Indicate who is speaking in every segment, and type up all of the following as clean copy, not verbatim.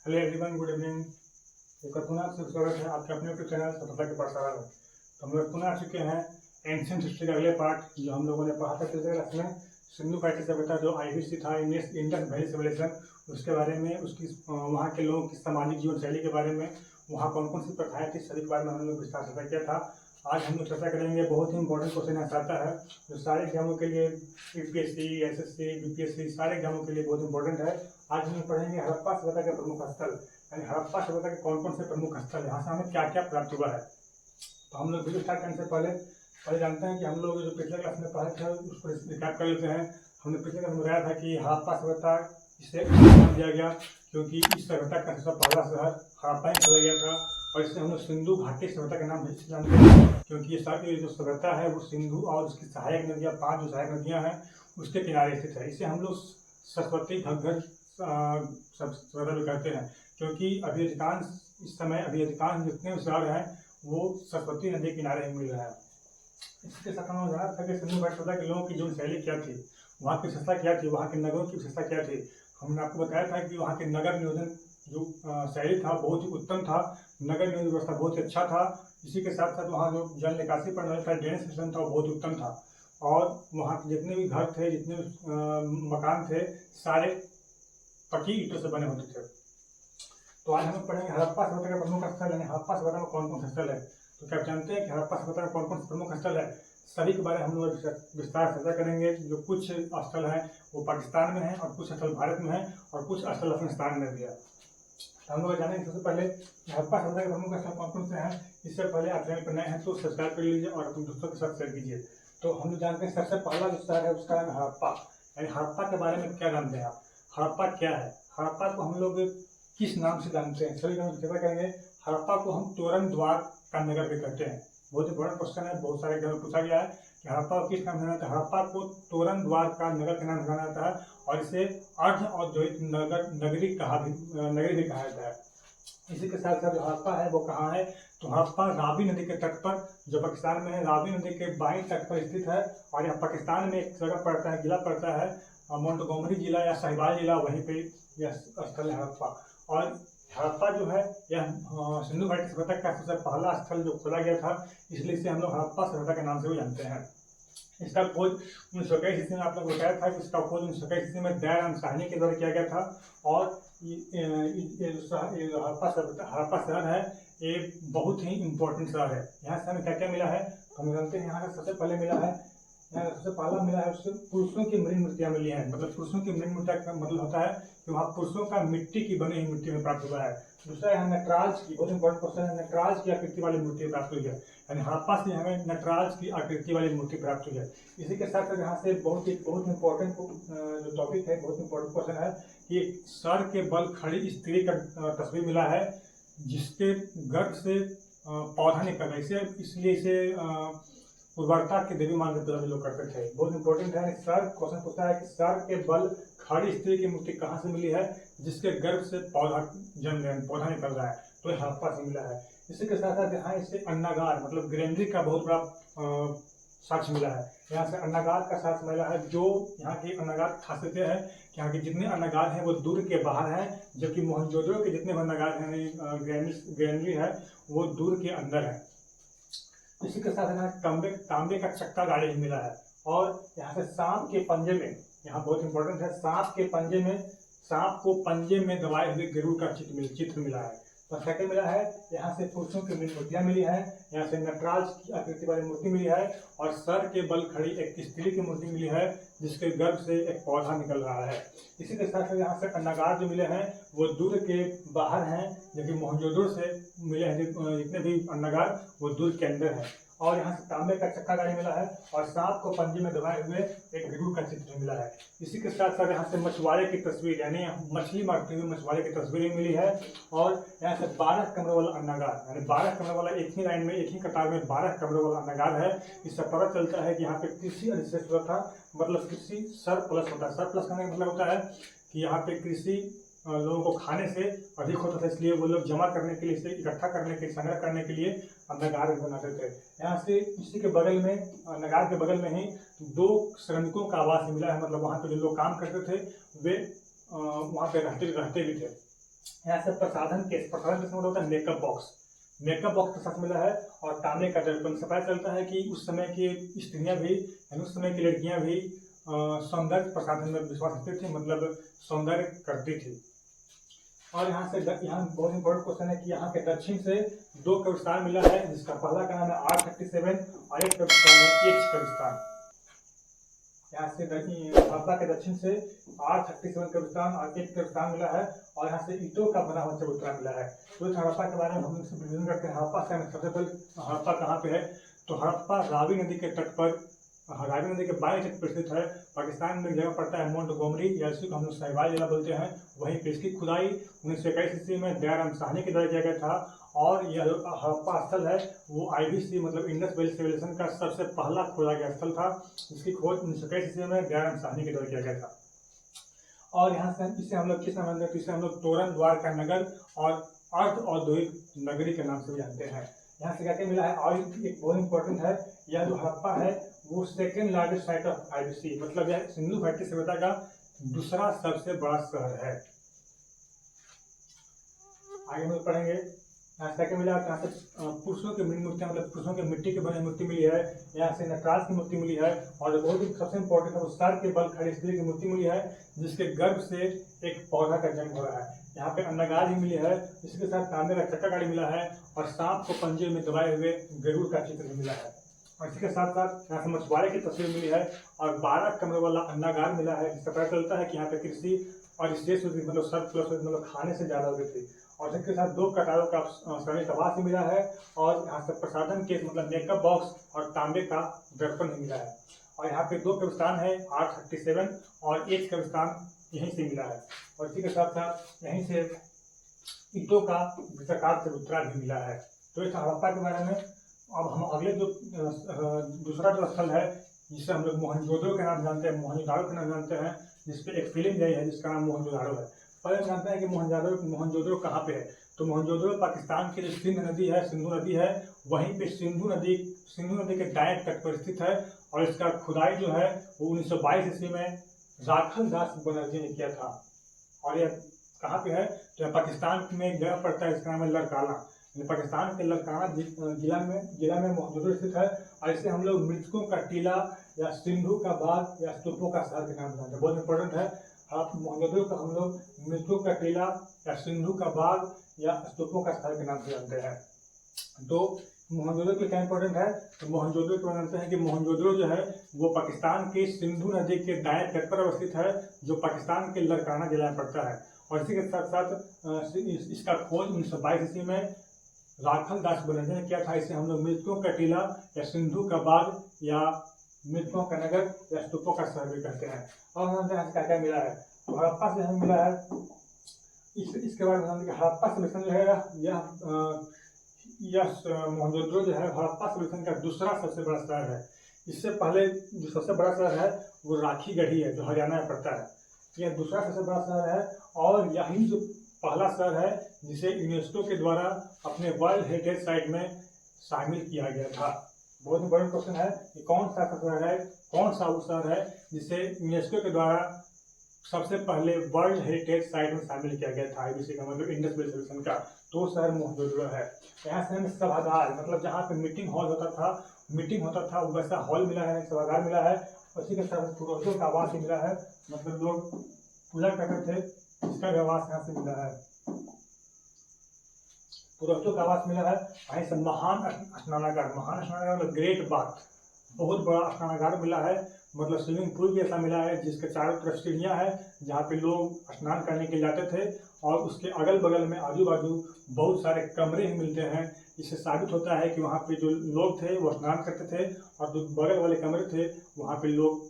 Speaker 1: Hello everyone, good evening. एक बार पुनः आपसे स्वागत है आपके अपने यूट्यूब चैनल सफलता के पाठशाला में। तो हम लोग पुनः आ चुके हैं एंशिएंट हिस्ट्री का अगले पार्ट जो हम लोगों ने पढ़ा था पिछले क्लास में। सिंधु घाटी सभ्यता जो IVC था, इंडस वैली सिविलाइजेशन, उसके बारे में, उसकी वहाँ के लोगों की सामाजिक जीवन शैली के बारे में, वहाँ कौन कौन सी प्रथाएं थी, सभी के बारे में हम लोग विस्तार चर्चा किया था। आज हम लोग चर्चा करेंगे, बहुत ही इंपॉर्टेंट क्वेश्चन यहाँ आता है जो सारे एग्जामों के लिए, UPSC, SSC, BPSC सारे एग्जामों के लिए बहुत इंपॉर्टेंट है। आज हम लोग पढ़ेंगे हड़प्पा सभ्यता के प्रमुख स्थल, यानी हड़प्पा सभ्यता के कौन कौन से प्रमुख स्थल, यहाँ से हमें क्या क्या प्राप्त हुआ है। तो हम लोग वीडियो स्टार्ट करने से पहले जानते हैं कि हम लोग जो पिछले क्लास में पढ़े थे उसको रिकैप कर लेते हैं। हमने पिछले क्लास में बताया था कि हड़प्पा सभ्यता इसे नाम दिया गया क्योंकि इस सभ्यता का सबसे पहला शहर हड़प्पा ही खोजा गया था, और इससे हम लोग सिंधु घाटी सभ्यता के नाम से जानते हैं क्योंकि ये सारी जो सभ्यता है वो सिंधु और उसकी सहायक नदियाँ, 5 जो सहायक नदियाँ हैं उसके किनारे स्थित है। इसे हम लोग सरस्वती घग्गर सभ्यता भी कहते हैं क्योंकि इस समय अधिकांश जितने शहर हैं वो सरस्वती नदी के किनारे ही मिल रहे हैं। इसके साथ हम जाना था कि सिंधु घाटी सभ्यता के लोगों की जीवन शैली क्या थी, वहाँ की विशेषता क्या थी, वहाँ के नगरों की विशेषता क्या थी। हमने आपको बताया था कि वहाँ के नगर नियोजन जो शैली था बहुत ही उत्तम था, नगर नियोजन व्यवस्था बहुत ही अच्छा था। इसी के साथ साथ वहाँ जो जल निकासी प्रणाली था, ड्रेनेज सिस्टम था, वो बहुत उत्तम था, और वहाँ के जितने भी घर थे, जितने मकान थे, सारे पक्की ईंटों से बने होते थे। तो आज हम पढ़ेंगे हड़प्पा सभ्यता का प्रमुख स्थल, यानी हड़प्पा सभ्यता में कौन कौन से स्थल है। तो क्या आप जानते हैं कि हड़प्पा सभ्यता में कौन कौन से प्रमुख स्थल है? सभी के बारे में हम लोग विस्तार चर्चा करेंगे। जो कुछ स्थल हैं वो पाकिस्तान में है, और कुछ स्थल भारत में है, और कुछ स्थल अफगानिस्तान में भी है। हम लोग जानेंगे सबसे पहले हड़प्पा सभ्यता के प्रमुख स्थल कौन कौन से हैं। इससे पहले आप चैनल पर नए हैं तो सब्सक्राइब कर लीजिए और अपने दोस्तों के साथ शेयर कीजिए। तो हम लोग जानते हैं सबसे पहला जो शहर है उसका नाम है हड़प्पा। यानी हड़प्पा के बारे में क्या जानते हैं आप? हड़प्पा क्या है? हड़प्पा को हम लोग किस नाम से जानते हैं, सभी नाम से चर्चा करेंगे। हड़प्पा को हम तोरण द्वार का नगर भी कहते हैं। बहुत इंपॉर्टेंट क्वेश्चन है, बहुत सारे एग्जाम पूछा गया है कि हड़प्पा को किस नाम से जाना जाता है। हड़प्पा को तोरण द्वार का नगर के नाम से जाना जाता है, और इसे अर्ध औद्योगिक नगरी भी कहा जाता है। इसी के साथ साथ जो हड़प्पा है वो कहाँ है? तो हड़प्पा रावी नदी के तट पर, जो पाकिस्तान में है, रावी नदी के बाईं तट पर स्थित है। और यहाँ पाकिस्तान में एक जगह पड़ता है, जिला पड़ता है मोंटगोमरी जिला या साहिवाल जिला, वहीं पे यह स्थल है हड़प्पा। और हड़प्पा जो है यह सिंधु घाटी सभ्यता का सबसे पहला स्थल जो खोला गया था, इसलिए इसे हम लोग हड़प्पा सभ्यता के नाम से भी जानते हैं। इसका खोज 1921 ईस्वी में आप लोग बताया था कि इसका खोज 1921 ईस्वी में दयाराम साहनी के द्वारा किया गया था। और हड़प्पा शहर है, ये बहुत ही इंपॉर्टेंट शहर है। यहाँ से हमें क्या क्या मिला है हम जानते हैं। यहाँ से सबसे पहले मिला है, यहाँ सबसे पहला मिला है उससे पुरुषों की मृण मूर्तियाँ मिली हैं। मतलब पुरुषों की मृण मूर्तियाँ का मतलब होता है कि वहाँ पुरुषों का मिट्टी की बनी हुई मूर्ति में प्राप्त हुआ है। दूसरा यहाँ नटराज की, बहुत इंपॉर्टेंट क्वेश्चन है, नटराज की आकृति वाली मूर्ति प्राप्त हुई है। यानी हड़प्पा से हमें नटराज की आकृति वाली मूर्ति प्राप्त हुई है। इसी के साथ साथ यहाँ से बहुत इंपॉर्टेंट जो टॉपिक है, बहुत इंपॉर्टेंट क्वेश्चन है कि सर के बल खड़ी स्त्री का तस्वीर मिला है जिसके गर्भ से पौधा निकल रहा है, इसलिए इसे उर्वरता की देवी मान के लोग करते थे। बहुत इंपॉर्टेंट है। सर क्वेश्चन पूछता है कि सर के बल खड़ी स्त्री की मूर्ति कहाँ से मिली है जिसके गर्भ से पौधा जन्म रहा है, पौधा निकल रहा है, तो ये हड़प्पा से मिला है। इसी के साथ साथ यहाँ इससे अन्नागार मतलब ग्रेनरी का बहुत बड़ा साक्ष्य मिला है। यहाँ से अन्नागार का साक्ष्य मिला है। जो यहाँ की अन्नागार की खासियतें हैं कि यहाँ के जितने अन्नागार हैं वो दूर के बाहर हैं, जबकि मोहनजोदड़ो के जितने अन्नागार हैं, ग्रेनरी है, वो दूर के अंदर है। इसी के साथ यहाँ तांबे का चक्का गाड़ी भी मिला है। और यहाँ से सांप के पंजे में, यहाँ बहुत इंपॉर्टेंट है, सांप को पंजे में दबाए हुए गरुड़ का चित्र मिला है। तो सेकंड मिला है, यहाँ से पुरुषों की मूर्तियाँ मिली हैं, यहाँ से नटराज की आकृति वाली मूर्ति मिली है, और सर के बल खड़ी एक स्त्री की मूर्ति मिली है जिसके गर्भ से एक पौधा निकल रहा है। इसी के साथ साथ यहाँ से अन्नागार जो मिले हैं वो दूर के बाहर हैं, जबकि मोहनजोदड़ो से मिले हैं जितने भी अन्नागार वो दूर के अंदर हैं। और यहाँ से तांबे का चक्का गाड़ी मिला है, और सांप को पंजे में दबाए हुए एक गरुड़ का चित्र मिला है। इसी के साथ साथ यहाँ से मछुआरे की तस्वीर, यानी मछली मारते हुए मछुआरे की तस्वीर मिली है। और यहाँ से 12 कमरों वाला अन्नागार, यानी 12 कमरों वाला, एक ही लाइन में, एक ही कतार में 12 कमरों वाला अन्नागार है। इससे पता चलता है कि यहाँ पे कृषि अधिशेष होता था, मतलब कृषि सरप्लस होता है। सरप्लस करने का मतलब होता है कि यहाँ पे कृषि लोगों को खाने से अधिक होता था, इसलिए वो लोग जमा करने के लिए, इसे इकट्ठा करने के, संग्रह करने के लिए अन्नागार बनाते थे। यहाँ से इसी के बगल में, अन्नागार के बगल में ही 2 श्रमिकों का आवास मिला है। मतलब वहाँ पे जो लोग काम करते थे वे वहाँ पे रहते भी थे। यहाँ से प्रसाधन केस मतलब होता है मेकअप बॉक्स के साथ मिला है, और तांबे का दर्पण से पता चलता है कि उस समय की स्त्रियां भी यानी उस समय की लड़कियां भी सौंदर्य प्रसाधन में विश्वास रखती थी, मतलब सौंदर्य करती थी। और यहाँ बहुत इंपॉर्टेंट क्वेश्चन है कि यहाँ के दक्षिण से 2 कब्रिस्तान मिला है, जिसका पहला का नाम है R37 और एक कब्रिस्तान है H कब्रिस्तान। यहाँ से हड़प्पा के दक्षिण से R37 कब्रिस्तान और H कब्रिस्तान मिला है, और यहाँ से ईंटों का बना हुआ चबूतरा मिला है। तो इस हड़प्पा के बारे में हम रिवीजन करते हैं। हड़प्पा से सबसे पहले हड़प्पा कहाँ पे है, तो हड़प्पा रावी नदी के तट पर, रावी नदी के बाएं तट पर स्थित है। पाकिस्तान में जगह पड़ता है मोंटगोमरी, या इसको हम लोग साहिवाल जिला बोलते हैं। वहीं पे इसकी खुदाई 1921 ईस्वी में दयाराम साहनी के द्वारा किया गया था, और यह हड़प्पा स्थल है वो IBC मतलब इंडस वैली सिविलाइजेशन का सबसे पहला खोदा गया स्थल था, जिसकी खोज 1921 ईस्वी में दयाराम साहनी के द्वारा किया गया था। और यहाँ से इसे हम लोग किस नाम जानते हैं, इसे हम लोग तोरण द्वार का नगर और अर्ध औद्योगिक नगरी के नाम से भी जानते हैं। यहाँ से क्या क्या मिला है, और एक बहुत इंपॉर्टेंट है, यह जो हड़प्पा है वो second largest site of IBC, मतलब यह सिंधु घाटी सभ्यता का दूसरा सबसे बड़ा शहर है। आगे हम लोग पढ़ेंगे। यहाँ से क्या मिला, यहाँ से पुरुषों की मूर्तियां मतलब पुरुषों की मिट्टी की बनी मूर्ति मिली है। यहाँ से नटराज की मूर्ति मिली है, और बहुत ही सबसे इंपॉर्टेंट है उस्तार के बल खड़ी स्त्री की मूर्ति मिली है, जिसके गर्भ से एक पौधा का जन्म हो रहा है। यहाँ पे अन्नगार भी मिली है, इसके साथ तांबे का चक्का गाड़ी मिला है, और सांप को पंजे में दबाए हुए गरुड़ का चित्र भी मिला है। और इसी के साथ साथ यहाँ से मछुआरे की तस्वीर मिली है, और 12 कमरे वाला अन्नागार मिला है, जिससे पता चलता है कि यहाँ पे कृषि और स्टेज मतलब सर्वप्लस मतलब खाने से ज्यादा होती थी। और इसके साथ 2 कटारों का श्रमिक आवास मिला है, और यहाँ से प्रसाधन केस मतलब मेकअप बॉक्स और तांबे का दर्पण भी मिला है। और यहाँ पे 2 कब्रिस्तान है, R37 और एक कब्रिस्तान यहीं से मिला है। और इसी के साथ साथ यहीं से ईंटों का वृत्ताकार चबूतरा भी मिला है। तो इस हड़प्पा के बारे में अब हम अगले जो दूसरा जो स्थल है, जिसे हम लोग मोहनजोदड़ो के नाम जानते हैं, मोहनजोदड़ो के नाम जानते हैं, जिसपे एक फिल्म आई है जिसका नाम मोहनजोदड़ो है। पहले जानते हैं कि मोहनजोदड़ो कहाँ पे है, तो मोहनजोदड़ो पाकिस्तान की जो सिंधु नदी है, वहीं पे सिंधु नदी के दाएं तट पर स्थित है। और इसका खुदाई जो है वो 1922 ईस्वी में राखल दास बनर्जी ने किया था। और यह कहाँ पे है, तो पाकिस्तान में एक जगह पड़ता है, इसका नाम है लड़काना। पाकिस्तान के लड़काना जिला में मोहनजोदड़ो स्थित है, और इसे हम लोग मृतकों का टीला या सिंधु का बाग या स्तूपों का शहर के नाम जानते हैं। बहुत इंपॉर्टेंट है, आप मोहनजोदड़ो को हम लोग मृतकों का टीला या सिंधु का बाग या स्तूपों का शहर के नाम से जानते हैं। तो मोहनजोदड़ो के क्या इंपॉर्टेंट है, तो मोहनजोदड़ो को जानते हैं कि मोहनजोदड़ो जो है वो पाकिस्तान के सिंधु नदी के दाएं तट पर अवस्थित है, जो पाकिस्तान के लड़काना जिला में पड़ता है। और इसी के साथ साथ इसका खोज 1922 ईस्वी में राखल दास बनर्जी ने किया था। इसे हम लोग मृतकों का टीला या सिंधु का बाग या मृतकों का नगर या स्तूपों का शहर भी कहते हैं। और हमें यहाँ से क्या क्या मिला है, तो हड़प्पा से हमें मिला है, इसके बाद हड़प्पा सिविलाइजेशन जो है यह मोहनजोदड़ो जो है हड़प्पा सिविलाइजेशन का दूसरा सबसे बड़ा शहर है। इससे पहले जो सबसे बड़ा शहर है वो राखीगढ़ी है, जो हरियाणा में पड़ता है। यह दूसरा सबसे बड़ा शहर है, और यही जो पहला शहर है जिसे यूनेस्को के द्वारा अपने वर्ल्ड हेरिटेज साइट में शामिल किया गया था। बहुत इंपॉर्टेंट क्वेश्चन है कि कौन सा शहर है, कौन सा वो शहर है जिसे यूनेस्को के द्वारा सबसे पहले वर्ल्ड हेरिटेज साइट में शामिल किया गया था IBC का मतलब इंडस वैली सिविलाइजेशन का, तो शहर मोहनजोदड़ो है। यहाँ से हमें सभागार मतलब जहाँ पे मीटिंग होता था वैसा हॉल मिला है, सभागार मिला है। उसी के साथ पुरोहितों का आवास भी मिला है, मतलब लोग पूजा करते थे, इसका भी आवास यहाँ से मिला है, पुरोहितों का आवास मिला है। वहीं से महान स्नानागार मतलब ग्रेट बाथ, बहुत बड़ा स्नानागार मिला है, मतलब स्विमिंग पूल भी ऐसा मिला है जिसके चारों तरफ सीढ़ियाँ हैं, जहाँ पे लोग स्नान करने के लिए जाते थे। और उसके अगल बगल में आजू बाजू बहुत सारे कमरे ही मिलते हैं। इससे साबित होता है कि वहाँ पे जो लोग थे वो स्नान करते थे, और जो बगल वाले कमरे थे वहाँ पे लोग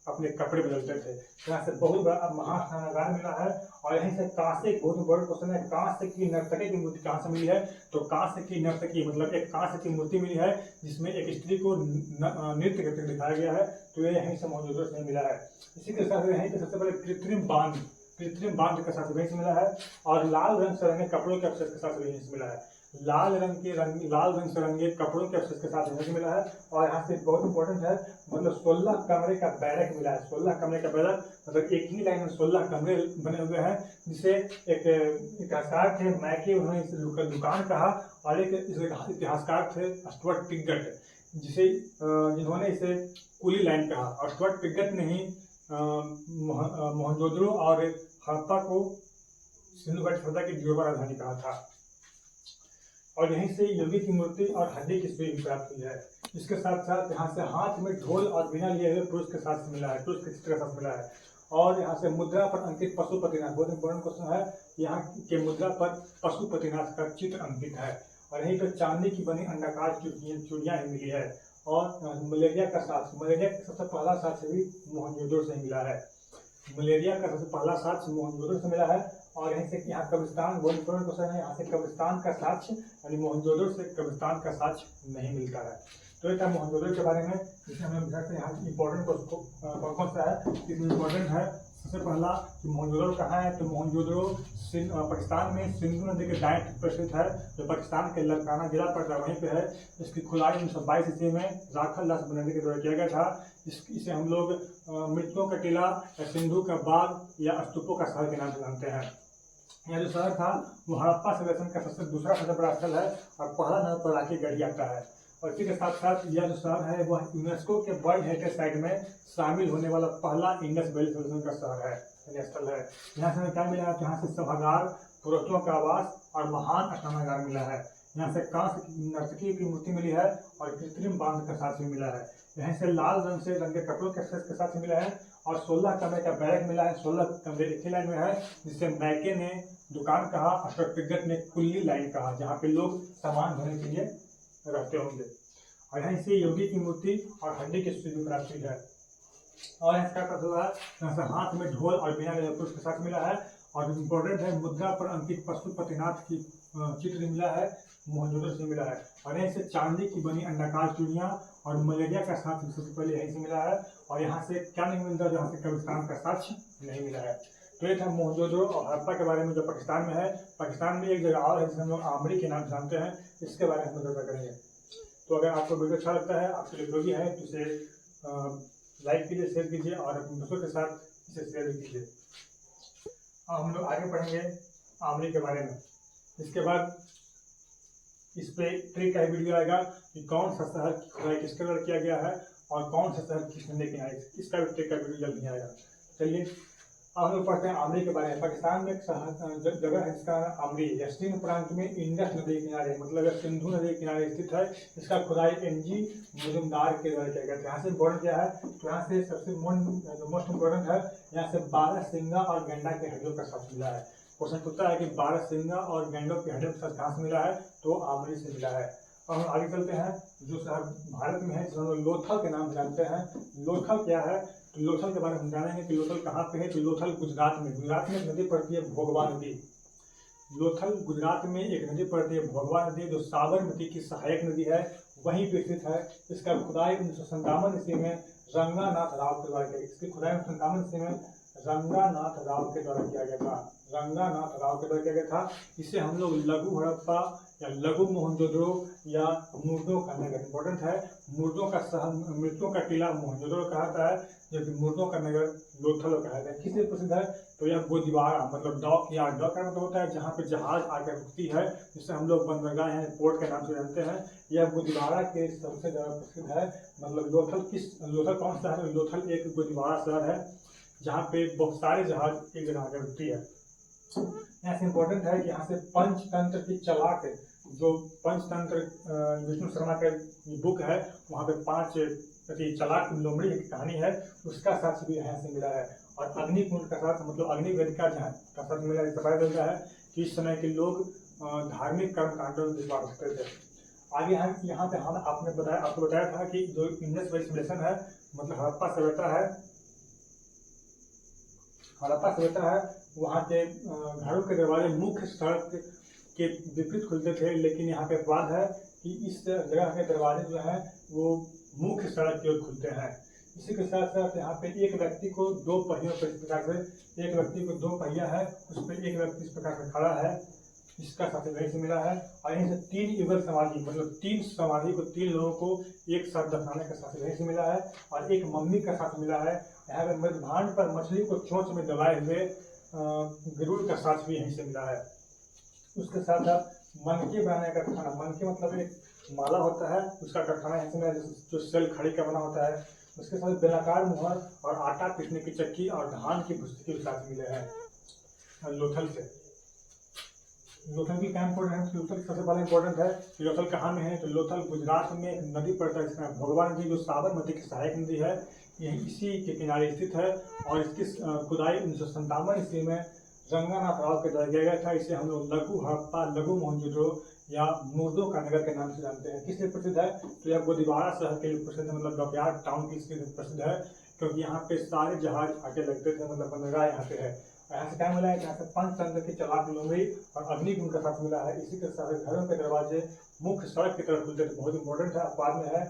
Speaker 1: अपने कपड़े बदलते थे। यहाँ से बहुत बड़ा महास्नानागार मिला है। और यहीं से कांसे, बहुत बड़ा क्वेश्चन है, कांसे की नर्तकी की मूर्ति कहाँ से मिली है, तो कांसे की नर्तकी मतलब एक कांसे की मूर्ति मिली है जिसमें एक स्त्री को नृत्य करते हुए दिखाया गया है, तो ये यहीं से मोहनजोदड़ो से मिला है। इसी के साथ यहीं पे सबसे पहले कृत्रिम बांध के साथ वहीं से मिला है, और लाल रंग से रंगे कपड़ों के अवशेष के साथ वहीं से मिला है। लाल रंग से रंगे कपड़ों के अवशेष के साथ रहने को मिला है। और यहाँ से बहुत इंपॉर्टेंट है, मतलब 16 कमरे का बैरक मिला है। 16 कमरे का बैरक मतलब एक ही लाइन में 16 कमरे बने हुए हैं, जिसे एक इतिहासकार थे मैके, उन्होंने इसे दुकान कहा। और एक इतिहासकार थे स्टुअर्ट पिगट, जिन्होंने इसे कुली लाइन कहा। और स्टुअर्ट पिगट ने ही मोहनजोदड़ो और हड़प्पा को सिंधु घाटी सभ्यता की जुड़वा राजधानी कहा था। और यहीं से योगी की मूर्ति और हड्डी की सुई भी प्राप्त हुई है। इसके साथ साथ यहाँ से हाथ में ढोल और बीना लिए हुए पुरुष के साथ मिला है, पुरुष के चित्र के साथ मिला है। और यहाँ से मुद्रा पर अंकित पशुपतिनाथ, बहुत इंपॉर्टेंट क्वेश्चन है, यहाँ के मुद्रा पर पशुपतिनाथ का चित्र अंकित है। और यहीं पर चांदी की बनी अंडाकार चूड़ियाँ मिली है। और मलेरिया का सबसे पहला साक्ष्य भी मोहनजोदड़ो से मिला है। मलेरिया का सबसे पहला साक्ष्य मोहनजोदड़ो से मिला है। और यहीं से यहाँ कब्रिस्तान, बहुत इंपॉर्टेंट क्वेश्चन है, यहाँ से कब्रिस्तान का साक्ष्य, यानी मोहनजोदड़ो से कब्रिस्तान का साक्ष्य नहीं मिलता है। तो ये था मोहनजोदड़ो के बारे में, जिसमें हमें यहाँ इंपॉर्टेंट कौन सा है, इसमें इंपॉर्टेंट है सबसे पहला कि मोहनजोदड़ो कहाँ है। तो मोहनजोदड़ो पाकिस्तान में सिंधु नदी के दाएं पर स्थित है, जो पाकिस्तान के लड़काना जिला पड़ता है, वहीं पे है। इसकी खुदाई 1922 ईस्वी में राखल दास बनर्जी के द्वारा किया गया था। इसे हम लोग मृतकों का टीला या सिंधु का बाग या स्तूपों का शहर के नाम से जानते हैं। यह जो शहर था वो हड़प्पा सिविलाइजेशन का दूसरा सबसे बड़ा स्थल है, और पहला नंबर पर रांची गढ़ी आता है। और इसी के साथ साथ यह जो शहर है वह यूनेस्को के वर्ल्ड हेरिटेज साइट में शामिल होने वाला पहला इंडस वैली सिविलाइजेशन का शहर है, स्थल है। यहाँ से हमें क्या मिला है, यहाँ से सभागार, पुरोहितों का आवास और महान स्नानागार मिला है। यहाँ से कांस्य नर्तकी की मूर्ति मिली है और कृत्रिम बांध का साथ भी मिला है। यहाँ से लाल रंग से रंगे कपड़ों के सेट के साथ मिला है। और 16 कमरे का बैरक मिला है। 16 कमरे एक ही लाइन में है, जिसे मैके ने दुकान कहा, स्टुअर्ट पिगट ने कुल्ली लाइन कहा, जहाँ पे लोग सामान ढोने के लिए रहते होंगे। और यहाँ से योगी की मूर्ति और हड्डी की सुई प्राप्त हुई है। और इसका हुआ यहाँ से हाथ में ढोल और बीना पुरुष के साथ मिला है। और इम्पोर्टेंट है, मुद्रा पर अंकित पशुपतिनाथ की चित्र मिला है, मोहनजोदड़ो से मिला है। और यहीं से चांदी की बनी अंडाकार चूड़ियाँ और मलेरिया का साक्ष्य सबसे पहले यहीं से मिला है। और यहाँ से क्या नहीं मिलता, जहाँ से कब्रिस्तान का साक्ष्य नहीं मिला है। तो ये था मोहनजोदड़ो और हड़प्पा के बारे में, जो पाकिस्तान में है। पाकिस्तान में एक जगह और है जिसे हम लोग आमरी के नाम जानते हैं, इसके बारे में हम चर्चा करेंगे। तो अगर आपको वीडियो अच्छा लगता है, आपके लिए उपयोगी है, तो इसे लाइक कीजिए, शेयर कीजिए और अपने दोस्तों के साथ इसे शेयर भी कीजिए। अब हम लोग आगे पढ़ेंगे आमरी के बारे में। इसके बाद इस पे ट्रिक का वीडियो आएगा कि कौन सा शहर की खुदाई किसके द्वारा किया गया है और कौन सा शहर किस नदी किनारे, इसका भी ट्रिक का वीडियो जल्द ही आएगा। चलिए अब हम लोग पढ़ते हैं आमरी के बारे में। पाकिस्तान में एक जगह है जिसका आमरी है, सिंध प्रांत में इंडस नदी के किनारे, मतलब सिंधु नदी के किनारे स्थित है। इसका खुदाई NG मुजुमदार के द्वारा किया गया था। यहाँ से इम्पोर्टेंट क्या है, तो यहाँ से सबसे मोस्ट इम्पोर्टेंट है, यहाँ से 12 सिंगा और गेंडा के हड्डियों का साथ मिला है। क्वेश्चन पूछता है कि 12 सिंगा और गेंडों के हड्डियों के साथ कहाँ से मिला है, तो आमरी से मिला है। और हम आगे चलते हैं, जो शहर भारत में है जिसे हम लोथल के नाम से जानते हैं। लोथल क्या है, तो लोथल के बारे में हम जानेंगे कि लोथल कहाँ पे है। तो लोथल गुजरात में एक नदी पड़ती है, भोगवा नदी। लोथल गुजरात में एक नदी पड़ती है, भोगवा नदी, जो साबरमती की सहायक नदी है, वहीं पे स्थित है। इसका खुदाई 1957 ईस्वी में रंगानाथ राव के द्वारा, इसकी खुदाई 1957 ईस्वी में रंगानाथ राव के द्वारा किया गया था। रंगानाथ राव के द्वारा किया गया था। इसे हम लोग लघु हड़प्पा या लघु मोहनजोदड़ो या मुर्दों का नगर, इंपॉर्टेंट है, मुर्दों का शहर, मृतकों का टिला मोहनजोदड़ो कहता है, जबकि मुर्दों का नगर लोथल कहता है। किससे प्रसिद्ध है, तो यह गोदीवाड़ा, मतलब डॉक या डॉक का मतलब होता है जहाँ पे जहाज आकर रुकती है, जिसे हम लोग बंदरगाह हैं, पोर्ट के नाम से जानते हैं। यह गोदीवाड़ा के सबसे ज्यादा प्रसिद्ध है। मतलब लोथल कौन सा है, लोथल एक गोदीवाड़ा शहर है जहाँ पे बहुत सारे जहाज एक जगह आकर रुकती है। यहाँ से इम्पोर्टेंट है कि यहाँ से पंचतंत्र की चलाक, जो पंचतंत्र विष्णु शर्मा का बुक है, वहाँ पे 5 चलाक लोमड़ी की कहानी है, उसका साक्ष्य भी यहाँ से मिला है। और अग्निकुंड का साक्ष्य, मतलब अग्निवेदिका का साक्ष्य मिला है। इससे पता चलता है कि इस समय के लोग धार्मिक कर्म कांडों में विश्वास रखते थे। आगे यहाँ पे आपको बताया था कि जो इंडस वैली सिविलाइजेशन है, मतलब हड़प्पा सभ्यता है, वहाँ के घरों के दरवाजे मुख्य सड़क के विपरीत खुलते थे। लेकिन यहाँ पे अपवाद है कि इस जगह के दरवाजे जो हैं वो मुख्य सड़क की ओर खुलते हैं। इसी के साथ साथ यहाँ पे एक व्यक्ति को 2 पहियों पर, इस प्रकार से एक व्यक्ति को 2 पहिया है, उस पर एक व्यक्ति इस प्रकार से खड़ा है, इसका साथी वहीं से मिला है। और यहीं से 3 युगल समाधि, मतलब 3 समाधि को, 3 लोगों को एक साथ दफनाने का साथी वहीं से मिला है। और एक मम्मी का साथ मिला है। यहाँ पे मृदभांड पर मछली को चोंच में दबाए हुए गरुड़ का साथ भी यहीं से मिला है। उसके साथ साथ मनके बनाने का कारखाना, मनके मतलब एक माला होता है, उसका कारखाना यहीं से मिला, जो सेल खड़ी का बना होता है। उसके साथ बेलाकार मुहर और आटा पीसने की चक्की और धान की भुस्सी के साथ मिले हैं। लोथल से, लोथल की क्या इंपॉर्टेंट है? लोथल सबसे पहले इंपॉर्टेंट है कि लोथल कहाँ में है? तो लोथल गुजरात में एक नदी पड़ता है, इसका भगवान नदी, जो साबरमती की सहायक नदी है, यही इसी के किनारे स्थित है। और इसकी खुदाई 1957 ईस्वी में रंगानाथ राव के द्वारा किया गया था। इसे हम लोग लघु हड़प्पा, लघु मोहनजोदड़ो या मुर्दों का नगर के नाम से जानते हैं। किस लिए प्रसिद्ध है? तो यह गोदीवाड़ा शहर के लिए प्रसिद्ध है, मतलब डॉकयार्ड टाउन की इसलिए प्रसिद्ध है क्योंकि यहाँ पे सारे जहाज आके लगते थे, मतलब बंदरगाह यहाँ पे है। यहाँ से क्या मिला है? यहाँ से पंचतंत्र की चालाक लुंगड़ी और अग्निकुंड का साथ मिला है। इसी के साथ घरों के दरवाजे मुख्य सड़क की तरफ खुलते थे, बहुत इंपॉर्टेंट है, अपवाद में है।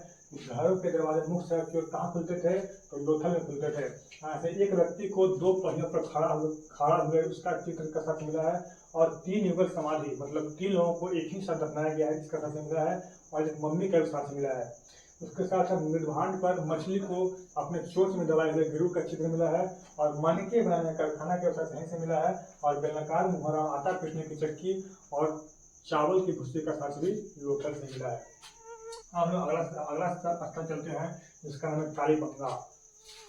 Speaker 1: घरों के दरवाजे मुख्य सड़क की ओर कहाँ खुलते थे? तो लोथल में खुलते थे। यहाँ से एक व्यक्ति को 2 पहियों पर खड़ा हुए उसका चित्र का साथ मिला है। और 3 युगल समाधि, मतलब 3 लोगों को एक ही साथ दफनाया गया है, इसका साथ मिला है। और एक मम्मी का भी साथ मिला है। उसके साथ साथ मृदभांड पर मछली को अपने चोंच में दबाए हुए गरुड़ का चित्र मिला है। और मनके बनाने का कारखाना के साथ यहीं से मिला है। और बेलनाकार मुहरा, आटा पीसने की चक्की और चावल की भुस्सी का साथ भी लोथल से मिला है। हम लोग अगला स्थल चलते हैं, जिसका नाम है कालीबंगा।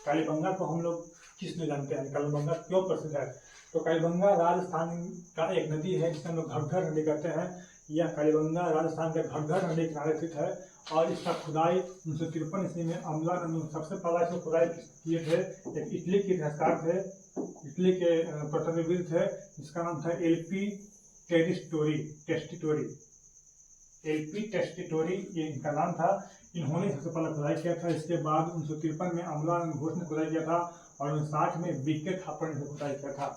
Speaker 1: कालीबंगा को हम लोग किस लिए जानते हैं? कालीबंगा क्यों प्रसिद्ध है? तो कालीबंगा राजस्थान का एक नदी है जिसे हम लोग घग्घर नदी कहते हैं। यह कालीबंगा राजस्थान के घग्घर नदी किनारे स्थित है। और इसका खुदाई 1953 ईस्वी में अमलानंद सबसे पहला इसको खुदाई किए थे। एक इटली के इतिहासकार थे, इटली के प्रत्याविद थे, जिसका नाम था एलपी टेस्टिटोरी, ये इनका नाम था। इन्होंने सबसे पहले खुदाई किया था। इसके बाद 1953 में अमलानंद घोष ने खुदाई किया था। और 1960 में बीके थापर ने खुदाई किया था।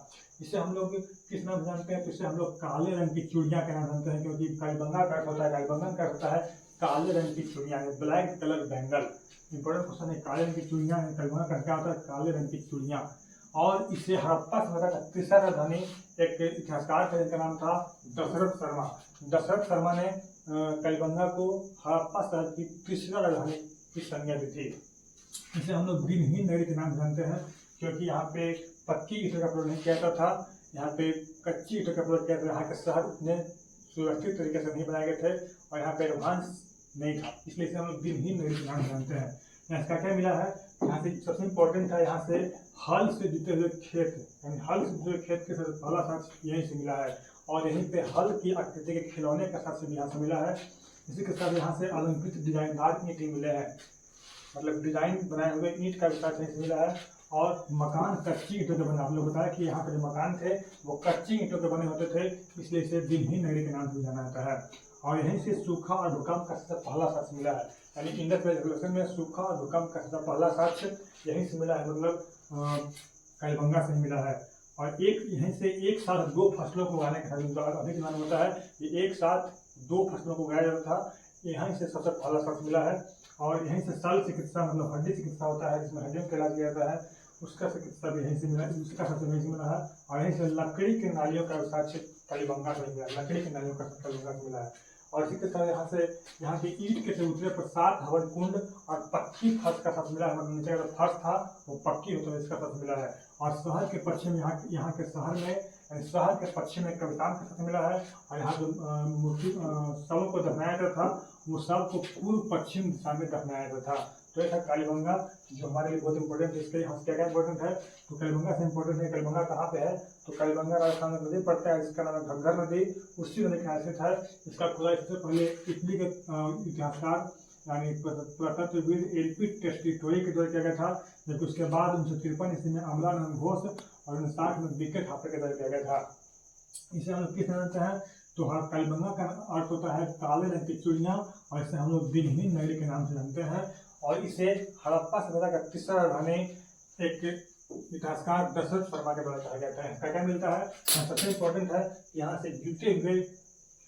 Speaker 1: इसे हम लोग किस नाम जानते हैं? तो इसे हम लोग काले रंग की चूड़ियाँ के नाम जानते हैं, क्योंकि कालीबंगा का अर्थ होता है, कालीबंगन का होता है काले रंग की चूड़ियाँ, black colour bangle. Important question है, काले रंग की चूड़ियाँ, कालीबंगा का क्या होता है? काले रंग की चूड़ियाँ। और इसे हड़प्पा सभ्यता का तीसरा राजधानी एक इतिहासकार थे, जिनका नाम था दशरथ शर्मा। दशरथ शर्मा ने कालीबंगा को हड़प्पा शहर की तीसरा राजधानी की संज्ञा दी थी। इसे हम लोग दिनहीन नगरी के नाम जानते हैं, क्योंकि यहाँ पे पक्की ईंटों का प्रयोग नहीं किया जाता था, यहाँ पे कच्ची ईंटों का प्रयोग किया था। यहाँ के शहर उतने सुरक्षित तरीके से नहीं बनाए गए थे और यहाँ पे एडवांस नहीं था, इसलिए इसे हम लोग दिनहीन नगरी के नाम जानते हैं। यहाँ इसका क्या मिला है? यहाँ से सबसे इम्पोर्टेंट है, यहाँ से हल से जुटे हुए खेत, यानी हल से जुटे हुए खेत के साथ पहला साथ यहीं से मिला है। और यहीं पे हल की आकृति के खिलौने का साथ भी यहाँ से मिला है। इसी के साथ यहाँ से अलंकृत डिजाइनदार ईंट मिले हैं, मतलब डिजाइन बनाए हुए ईंट का भी साथ यहीं से मिला है। और मकान कच्ची ईंटों के बने, हम लोग बताया कि यहाँ पे जो मकान थे वो कच्ची ईंटों के बने होते थे, इसलिए इसे दिनहीन नगरी के नाम से जाना जाता है। और यहीं से सूखा और भूकंप का सबसे पहला साक्ष्य मिला है, यानी इंडस वैली रिवॉल्यूशन में सूखा और भूकंप का सबसे पहला साक्ष्य यहीं से मिला है, मतलब कालीबंगा से मिला है। और एक यहीं से एक साथ 2 फसलों को उगाने का अधिक मान होता है कि एक साथ 2 फसलों को उगाया जाता था, यहीं से सबसे पहला साक्ष्य मिला है। और यहीं से शल्य चिकित्सा, मतलब हड्डी चिकित्सा होता है, जिसमें हड्डियों का इलाज किया जाता है, उसका चिकित्सा भी यहीं से मिला, उसका सबसे यहीं से मिला है। और यहीं से लकड़ी के नालियों का साक्ष्य कालीबंगा से मिला, लकड़ी के नालियों का कालीबंगा से मिला है। और इसी के साथ यहाँ के ईंट के चबूतरे पर 7 हवन कुंड और पक्की फर्श का साथ मिला है, मतलब नीचे का फर्श था वो पक्की होता है, इसका साथ मिला है। और शहर के पश्चिम, यहाँ के शहर में, शहर के पश्चिम में कवितान का साथ मिला है। और यहाँ जो मूर्ति शवों को दफनाया गया था, वो सब को पूर्व पश्चिम दिशा में दफनाया गया था। तो ऐसा कालीबंगा जो हमारे लिए बहुत इंपॉर्टेंट है। इसके यहाँ क्या क्या इंपॉर्टेंट है? तो कालीबंगा से इंपॉर्टेंट है। कालीबंगा कहाँ पे है? तो कालीबंगा राजस्थान में नदी पड़ता है, जिसका नाम है घग्घर नदी, उसी नदी के स्थित है। इसका खुदाई सबसे पहले इटली के इतिहासकार यानी पुरातत्वविद एलपी टेस्टिटोरी के द्वारा किया गया था, जबकि उसके बाद 1953 ईस्वी में अमलानंद घोष और 1960 में बीके थापर के द्वारा किया गया था। इसे हम लोग किस जानते हैं? तो कालीबंगा का अर्थ होता है काले रंग की चूड़ियाँ, और इसे हम लोग दिनहीन नगरी के नाम से जानते हैं। और इसे हड़प्पा सभ्यता का तीसरा राजधानी एक इतिहासकार दशरथ शर्मा के द्वारा कहा जाता है। क्या क्या मिलता है? सबसे इम्पोर्टेंट है, यहाँ से जुटे हुए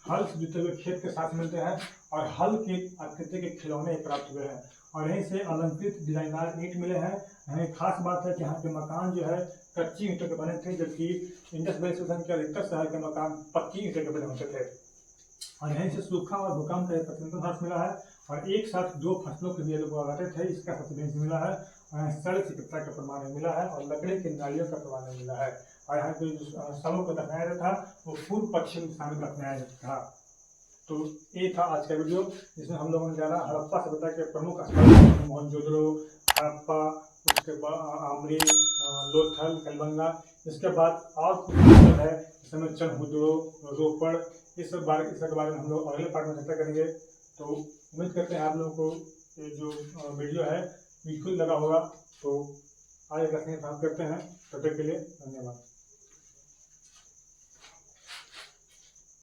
Speaker 1: हल से जुटे हुए खेत के साथ मिलते हैं और हल की आकृति के खिलौने प्राप्त हुए हैं। और यहीं से अलंकृत डिजाइनदार ईंट मिले हैं। यहाँ एक खास बात है कि यहाँ के मकान जो है कच्ची ईंटों के बने थे, जबकि इंडस वैली स्टेशन के अधिकतर शहर के मकान पक्की ईंटों के बने होते थे। और यहीं से सूखा और भूकंप का प्रतिनिधित्व हर्ष मिला है, और एक साथ 2 फसलों के लिए लोग उगाते थे, इसका सबसे मिला है। और सड़क चिकित्सा का प्रमाण मिला है, और लकड़ी की नालियों का प्रमाण मिला है। और यहाँ पे जो शवों को दफनाया जाता था वो पूर्व पश्चिम दिशा में दफनाया जाता था। तो ये था आज का वीडियो, जिसमें हम लोगों ने जाना हड़प्पा सभ्यता के प्रमुख स्थल मोहनजोदड़ो, हड़प्पा, उसके बाद आमरी, लोथल, कलबंगा। इसके बाद और कुछ है जिसमें चनहुदड़ो, रोपड़, इस सब के बारे में हम लोग अगले पार्ट में चर्चा करेंगे। तो उम्मीद करते हैं आप लोगों को ये जो वीडियो है बिल्कुल लगा होगा। तो आगे का स्नेह प्राप्त करते हैं, तब तक के लिए धन्यवाद।